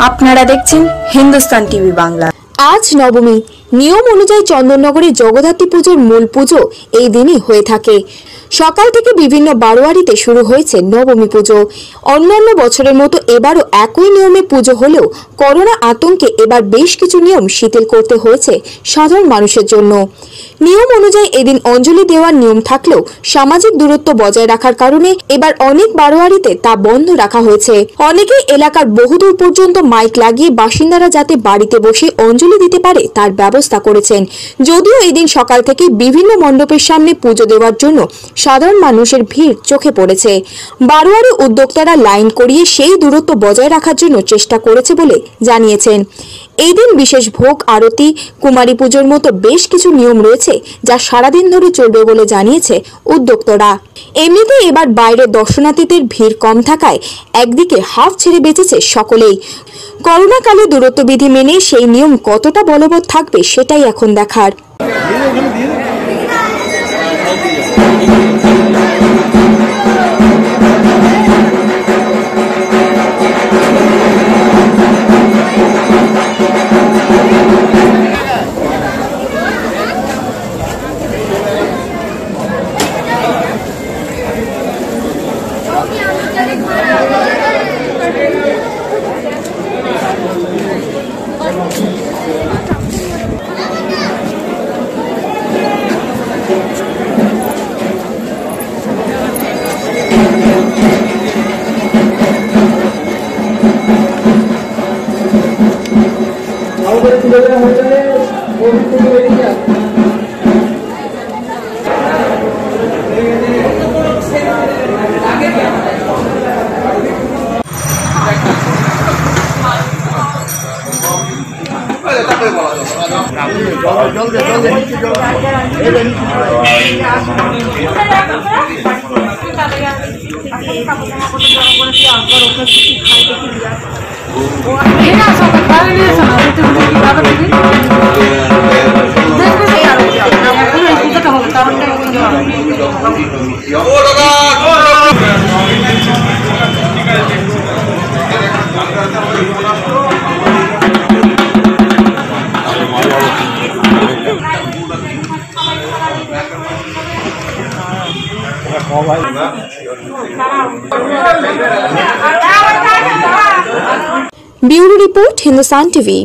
আপনারা দেখছেন হিন্দুস্তান টিভি বাংলা। আজ নবমী। নিয়ম অনুযায়ী চন্দননগরে জগদ্ধাত্রী পুজোর মূল পুজো এই দিনই হয়ে থাকে। সকাল থেকে বিভিন্ন বারোয়ারিতে শুরু হয়েছে নবমী পুজো। অন্যান্য বছরের মতো এবারও একই নিয়মে পুজো হলেও করোনা আতঙ্কে এবার বেশ কিছু নিয়ম শিথিল করতে হয়েছে সাধারণ মানুষের জন্য। নিয়ম অনুযায়ী এদিন অঞ্জলি দেওয়ার নিয়ম থাকলেও সামাজিক দূরত্ব বজায় রাখার কারণে এবার অনেক বারোয়ারিতে তা বন্ধ রাখা হয়েছে। অনেকেই এলাকার বহুদূর পর্যন্ত মাইক লাগিয়ে বাসিন্দারা যাতে বাড়িতে বসে অঞ্জলি দিতে পারে তার ব্যবস্থা করেছেন। যদিও এদিন সকাল থেকে বিভিন্ন মণ্ডপের সামনে পুজো দেওয়ার জন্য সাধারণ মানুষের ভিড় চোখে পড়েছে। বারোয়ারি উদ্যোক্তারা লাইন করিয়ে সেই দূরত্ব বজায় রাখার জন্য চেষ্টা করেছে বলে জানিয়েছেন। এই দিন বিশেষ ভোগ আরতি, কুমারী পুজোর মতো বেশ কিছু নিয়ম রয়েছে যা সারাদিন ধরে চলবে বলে জানিয়েছে উদ্যোক্তারা। এমনিতে এবার বাইরের দর্শনার্থীদের ভিড় কম থাকায় একদিকে হাফ ছেড়ে বেঁচেছে সকলেই। করোনাকালে দূরত্ববিধি মেনে সেই নিয়ম কতটা বলবৎ থাকবে সেটাই এখন দেখার। Bureau report Hindustan TV.